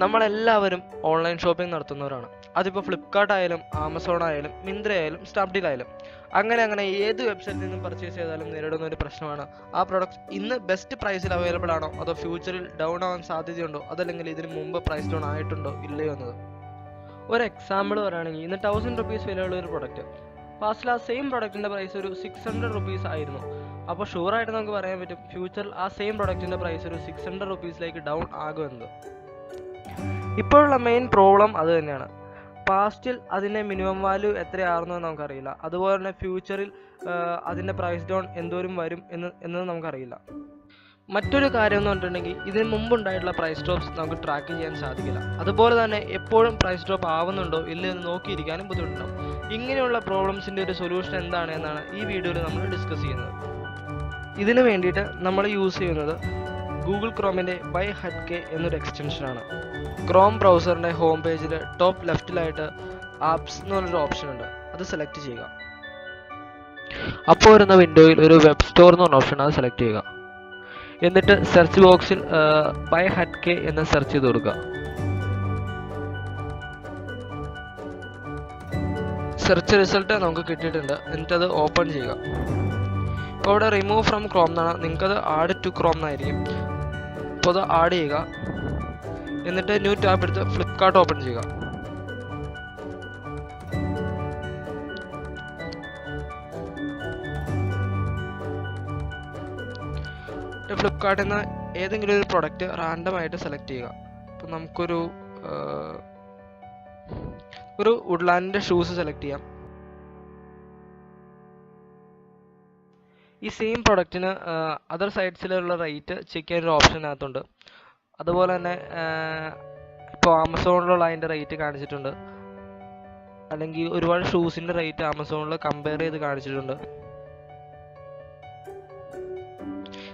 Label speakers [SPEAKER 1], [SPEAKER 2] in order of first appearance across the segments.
[SPEAKER 1] നമ്മളെല്ലാവരും online shopping നടത്തുന്നവരാണ്. അതിപ്പോൾ ഫ്ലിപ്കാർട്ട് ആയാലും ആമസോൺ ആയാലും മിന്ത്ര ആയാലും സ്നാപ്ഡീൽ ആയാലും അങ്ങനെ ഏത് വെബ്സൈറ്റിൽ നിന്നും പർച്ചേസ് ചെയ്താലും നേരിടുന്ന ഒരു പ്രശ്നമാണ് ആ പ്രൊഡക്റ്റ് ഇന്ന് ബെസ്റ്റ് പ്രൈസിൽ അവൈലബിൾ ആണോ അതോ ഫ്യൂച്ചറിൽ ഡൗൺ ആവാൻ സാധ്യതയുണ്ടോ അതല്ലെങ്കിൽ ഇതിന് മുമ്പ് പ്രൈസ് ഡൗൺ ആയിട്ടുണ്ടോ ഇല്ലയോ എന്നത്. ഒരു എക്സാമ്പിൾ പറയുകയാണെങ്കിൽ ഇന്ന് 1000 റുപ്പീസ് വിലയുള്ള ഒരു പ്രൊഡക്റ്റ് പാസ്റ്റിൽ ആ സെയിം പ്രൊഡക്റ്റിൻ്റെ പ്രൈസ് ഒരു 600 റുപ്പീസ് ആയിരുന്നു. അപ്പോൾ ഷുവറായിട്ട് നമുക്ക് പറയാൻ പറ്റും ഫ്യൂച്ചറിൽ ആ സെയിം പ്രൊഡക്റ്റിൻ്റെ പ്രൈസ് ഒരു 600 റുപ്പീസിലേക്ക് ഡൗൺ ആകുമെന്നത്. ഇപ്പോഴുള്ള മെയിൻ പ്രോബ്ലം അത് തന്നെയാണ്. പാസ്റ്റിൽ അതിൻ്റെ മിനിമം വാല്യൂ എത്രയായിരുന്നു എന്ന് നമുക്കറിയില്ല. അതുപോലെ തന്നെ ഫ്യൂച്ചറിൽ അതിൻ്റെ പ്രൈസ് ഡൗൺ എന്തോരം വരും എന്നത് നമുക്കറിയില്ല. മറ്റൊരു കാര്യം എന്ന് പറഞ്ഞിട്ടുണ്ടെങ്കിൽ ഇതിന് മുമ്പുണ്ടായിട്ടുള്ള പ്രൈസ് ഡ്രോപ്സ് നമുക്ക് ട്രാക്ക് ചെയ്യാൻ സാധിക്കില്ല. അതുപോലെ തന്നെ എപ്പോഴും പ്രൈസ് ഡ്രോപ്പ് ആവുന്നുണ്ടോ ഇല്ലയോ എന്ന് നോക്കിയിരിക്കാനും ബുദ്ധിമുട്ടുണ്ടാവും. ഇങ്ങനെയുള്ള പ്രോബ്ലംസിൻ്റെ ഒരു സൊല്യൂഷൻ എന്താണ് എന്നാണ് ഈ വീഡിയോയിൽ നമ്മൾ ഡിസ്കസ് ചെയ്യുന്നത്. ഇതിന് വേണ്ടിയിട്ട് നമ്മൾ യൂസ് ചെയ്യുന്നത് ഗൂഗിൾ ക്രോമിൻ്റെ BuyHK എന്നൊരു എക്സ്റ്റൻഷനാണ്. ക്രോം ബ്രൗസറിൻ്റെ ഹോം പേജിൽ ടോപ്പ് ലെഫ്റ്റിലായിട്ട് ആപ്സ് എന്ന് പറഞ്ഞൊരു ഓപ്ഷൻ ഉണ്ട്. അത് സെലക്ട് ചെയ്യുക. അപ്പോൾ വരുന്ന വിൻഡോയിൽ ഒരു വെബ് സ്റ്റോർ എന്ന് പറഞ്ഞ ഓപ്ഷൻ അത് സെലക്ട് ചെയ്യുക. എന്നിട്ട് സെർച്ച് ബോക്സിൽ BuyHK എന്ന് സെർച്ച് ചെയ്ത് കൊടുക്കുക. സെർച്ച് റിസൾട്ട് നമുക്ക് കിട്ടിയിട്ടുണ്ട്. എന്നിട്ടത് ഓപ്പൺ ചെയ്യുക. അപ്പോൾ അവിടെ റിമൂവ് ഫ്രം ക്രോം എന്നാണ്, നിങ്ങൾക്കത് ആഡ് ടു ക്രോം എന്നായിരിക്കും. അപ്പോൾ അത് ആഡ് ചെയ്യുക. എന്നിട്ട് ന്യൂ ടാബ് എടുത്ത് ഫ്ലിപ്കാർട്ട് ഓപ്പൺ ചെയ്യുക. ഫ്ലിപ്കാർട്ടിൽ നിന്ന് ഏതെങ്കിലും ഒരു പ്രൊഡക്റ്റ് റാൻഡം ആയിട്ട് സെലക്ട് ചെയ്യുക. അപ്പോൾ നമുക്കൊരു വുഡ്ലാൻഡിൻ്റെ ഷൂസ് സെലക്ട് ചെയ്യാം. ഈ സെയിം പ്രൊഡക്റ്റിന് അതർ സൈറ്റ്സിലുള്ള റേറ്റ് ചെക്ക് ചെയ്യാനൊരു ഓപ്ഷൻ അതിനകത്തുണ്ട്. അതുപോലെ തന്നെ ഇപ്പോൾ ആമസോണിലുള്ള അതിൻ്റെ റേറ്റ് കാണിച്ചിട്ടുണ്ട്. അല്ലെങ്കിൽ ഒരുപാട് ഷൂസിൻ്റെ റേറ്റ് ആമസോണിൽ കമ്പയർ ചെയ്ത് കാണിച്ചിട്ടുണ്ട്.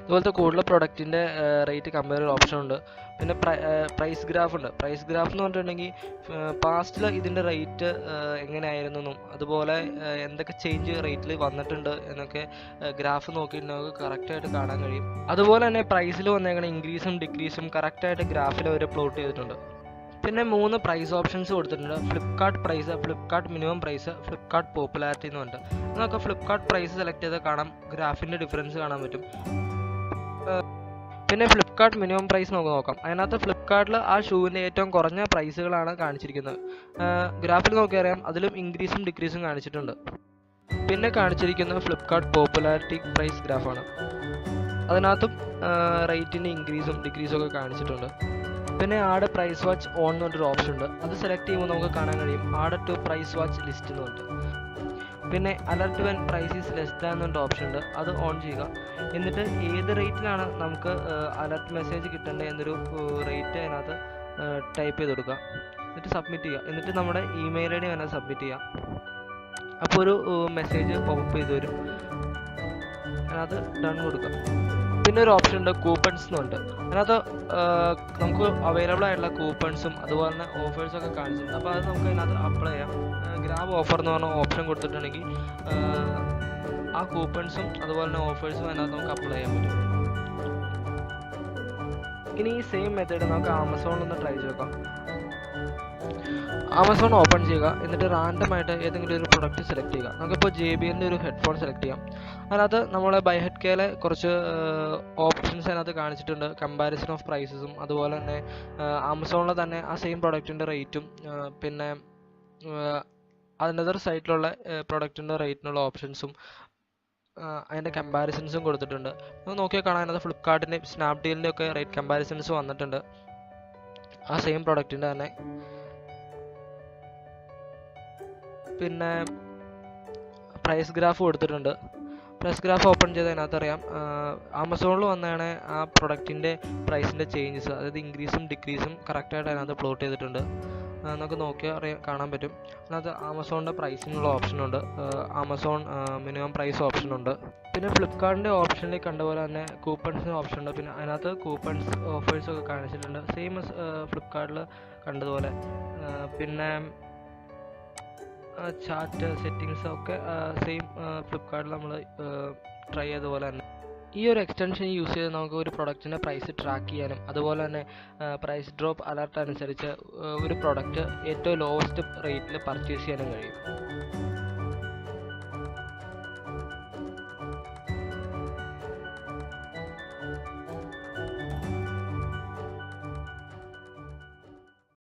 [SPEAKER 1] ഇതുപോലത്തെ കൂടുതൽ പ്രൊഡക്റ്റിൻ്റെ റേറ്റ് കമ്പയർ ചെയ്ത ഓപ്ഷൻ ഉണ്ട്. പിന്നെ പ്രൈസ് ഗ്രാഫ് ഉണ്ട്. പ്രൈസ് ഗ്രാഫ് എന്ന് പറഞ്ഞിട്ടുണ്ടെങ്കിൽ പാസ്റ്റിൽ ഇതിൻ്റെ റേറ്റ് എങ്ങനെയായിരുന്നു എന്നും അതുപോലെ എന്തൊക്കെ ചേഞ്ച് റേറ്റിൽ വന്നിട്ടുണ്ട് എന്നൊക്കെ ഗ്രാഫ് നോക്കിയിട്ട് നമുക്ക് കറക്റ്റായിട്ട് കാണാൻ കഴിയും. അതുപോലെ തന്നെ പ്രൈസിൽ വന്നേക്കുന്ന ഇൻക്രീസും ഡിക്രീസും കറക്റ്റായിട്ട് ഗ്രാഫിൽ അവർ പ്ലോട്ട് ചെയ്തിട്ടുണ്ട്. പിന്നെ 3 പ്രൈസ് ഓപ്ഷൻസ് കൊടുത്തിട്ടുണ്ട്. Flipkart price, Flipkart minimum price, Flipkart popularity എന്ന് പറഞ്ഞിട്ട്. നമുക്ക് ഫ്ലിപ്കാർട്ട് പ്രൈസ് സെലക്ട് ചെയ്താൽ കാണാം ഗ്രാഫിൻ്റെ ഡിഫറൻസ് കാണാൻ പറ്റും. പിന്നെ ഫ്ലിപ്കാർട്ട് മിനിമം പ്രൈസ് നമുക്ക് നോക്കാം. അതിനകത്ത് ഫ്ലിപ്കാർട്ടിൽ ആ ഷൂവിൻ്റെ ഏറ്റവും കുറഞ്ഞ പ്രൈസുകളാണ് കാണിച്ചിരിക്കുന്നത്. ഗ്രാഫിൽ നോക്കിയറിയാം അതിലും ഇൻക്രീസും ഡിക്രീസും കാണിച്ചിട്ടുണ്ട്. പിന്നെ കാണിച്ചിരിക്കുന്നത് ഫ്ലിപ്കാർട്ട് പോപ്പുലാരിറ്റി പ്രൈസ് ഗ്രാഫാണ്. അതിനകത്തും റേറ്റിൻ്റെ ഇൻക്രീസും ഡിക്രീസും ഒക്കെ കാണിച്ചിട്ടുണ്ട്. പിന്നെ ആഡ് പ്രൈസ് വാച്ച് ഓൺ എന്ന് പറഞ്ഞൊരു ഓപ്ഷൻ ഉണ്ട്. അത് സെലക്ട് ചെയ്യുമ്പോൾ നമുക്ക് കാണാൻ കഴിയും add to price watch list എന്ന് പറഞ്ഞിട്ട്. പിന്നെ alert when price is less than എന്നൊരു ഓപ്ഷൻ ഉണ്ട്. അത് ഓൺ ചെയ്യുക. എന്നിട്ട് ഏത് റേറ്റിലാണ് നമുക്ക് അലർട്ട് മെസ്സേജ് കിട്ടേണ്ടത് എന്നൊരു റേറ്റ് അതിനകത്ത് ടൈപ്പ് ചെയ്ത് കൊടുക്കുക. എന്നിട്ട് സബ്മിറ്റ് ചെയ്യുക. എന്നിട്ട് നമ്മുടെ ഇമെയിൽ ID വേണം സബ്മിറ്റ് ചെയ്യുക. അപ്പോൾ ഒരു മെസ്സേജ് പോപ്പ് ചെയ്ത് വരും. അതിനകത്ത് ഡൺ കൊടുക്കുക. പിന്നെ ഒരു ഓപ്ഷൻ ഉണ്ട് കൂപ്പൺസ് എന്നുണ്ട്. അതിനകത്ത് നമുക്ക് അവൈലബിൾ ആയിട്ടുള്ള കൂപ്പൺസും അതുപോലെ തന്നെ ഓഫേഴ്സൊക്കെ കാണിച്ചിട്ടുണ്ട്. അപ്പോൾ അത് നമുക്ക് അതിനകത്ത് അപ്ലൈ ചെയ്യാം. ഗ്രാബ് ഓഫർ എന്ന് പറഞ്ഞ ഓപ്ഷൻ കൊടുത്തിട്ടുണ്ടെങ്കിൽ ആ കൂപ്പൺസും അതുപോലെ തന്നെ ഓഫേഴ്സും അതിനകത്ത് നമുക്ക് അപ്ലൈ ചെയ്യാൻ പറ്റും. ഇനി ഈ സെയിം മെത്തേഡ് നമുക്ക് ആമസോണിലൊന്ന് ട്രൈ ചെയ്ത് നോക്കാം. ആമസോൺ ഓപ്പൺ ചെയ്യുക. എന്നിട്ട് റാൻഡമായിട്ട് ഏതെങ്കിലും ഒരു പ്രൊഡക്റ്റ് സെലക്ട് ചെയ്യുക. നമുക്കിപ്പോൾ JBLൻ്റെ ഒരു ഹെഡ്ഫോൺ സെലക്ട് ചെയ്യാം. അതിനകത്ത് നമ്മളെ BuyHKയിലെ കുറച്ച് ഓപ്ഷൻസ് അതിനകത്ത് കാണിച്ചിട്ടുണ്ട്. കമ്പാരിസൺ ഓഫ് പ്രൈസസും അതുപോലെ തന്നെ ആമസോണിലെ തന്നെ ആ സെയിം പ്രൊഡക്റ്റിൻ്റെ റേറ്റും പിന്നെ അതിനതർ സൈറ്റിലുള്ള പ്രൊഡക്റ്റിൻ്റെ റേറ്റിനുള്ള ഓപ്ഷൻസും അതിൻ്റെ കമ്പാരിസൺസും കൊടുത്തിട്ടുണ്ട്. നോക്കിയാൽ കാണാൻ അതിനകത്ത് ഫ്ലിപ്കാർട്ടിൻ്റെയും സ്നാപ്ഡീലിൻ്റെ ഒക്കെ റേറ്റ് കമ്പാരിസൺസ് വന്നിട്ടുണ്ട് ആ സെയിം പ്രൊഡക്റ്റിൻ്റെ തന്നെ. പിന്നെ പ്രൈസ് ഗ്രാഫ് കൊടുത്തിട്ടുണ്ട്. പ്രൈസ് ഗ്രാഫ് ഓപ്പൺ ചെയ്ത് അതിനകത്ത് അറിയാം ആമസോണിൽ വന്നതാണ് ആ പ്രൊഡക്റ്റിൻ്റെ പ്രൈസിൻ്റെ ചേഞ്ചസ്, അതായത് ഇൻക്രീസും ഡിക്രീസും കറക്റ്റായിട്ട് അതിനകത്ത് പ്ലോട്ട് ചെയ്തിട്ടുണ്ട്. നമുക്ക് നോക്കിയാൽ കാണാൻ പറ്റും. അതിനകത്ത് ആമസോണിൻ്റെ പ്രൈസിനുള്ള ഓപ്ഷനുണ്ട്, ആമസോൺ മിനിമം പ്രൈസ് ഓപ്ഷനുണ്ട്. പിന്നെ ഫ്ലിപ്കാർട്ടിൻ്റെ ഓപ്ഷനിൽ കണ്ട പോലെ തന്നെ കൂപ്പൺസിന് ഓപ്ഷൻ ഉണ്ട്. പിന്നെ അതിനകത്ത് കൂപ്പൺസ് ഓഫേഴ്സൊക്കെ കാണിച്ചിട്ടുണ്ട്, സെയിം ഫ്ലിപ്കാർട്ടിൽ കണ്ടതുപോലെ. പിന്നെ ചാറ്റ് സെറ്റിങ്സ് ഒക്കെ സെയിം ഫ്ലിപ്കാർട്ടിൽ നമ്മൾ ട്രൈ ചെയ്ത പോലെ തന്നെ. ഈ ഒരു എക്സ്റ്റൻഷൻ യൂസ് ചെയ്ത് നമുക്ക് ഒരു പ്രൊഡക്റ്റിൻ്റെ പ്രൈസ് ട്രാക്ക് ചെയ്യാനും അതുപോലെ തന്നെ പ്രൈസ് ഡ്രോപ്പ് അലർട്ട് അനുസരിച്ച് ഒരു പ്രൊഡക്റ്റ് ഏറ്റവും ലോവസ്റ്റ് റേറ്റിൽ പർച്ചേസ് ചെയ്യാനും കഴിയും.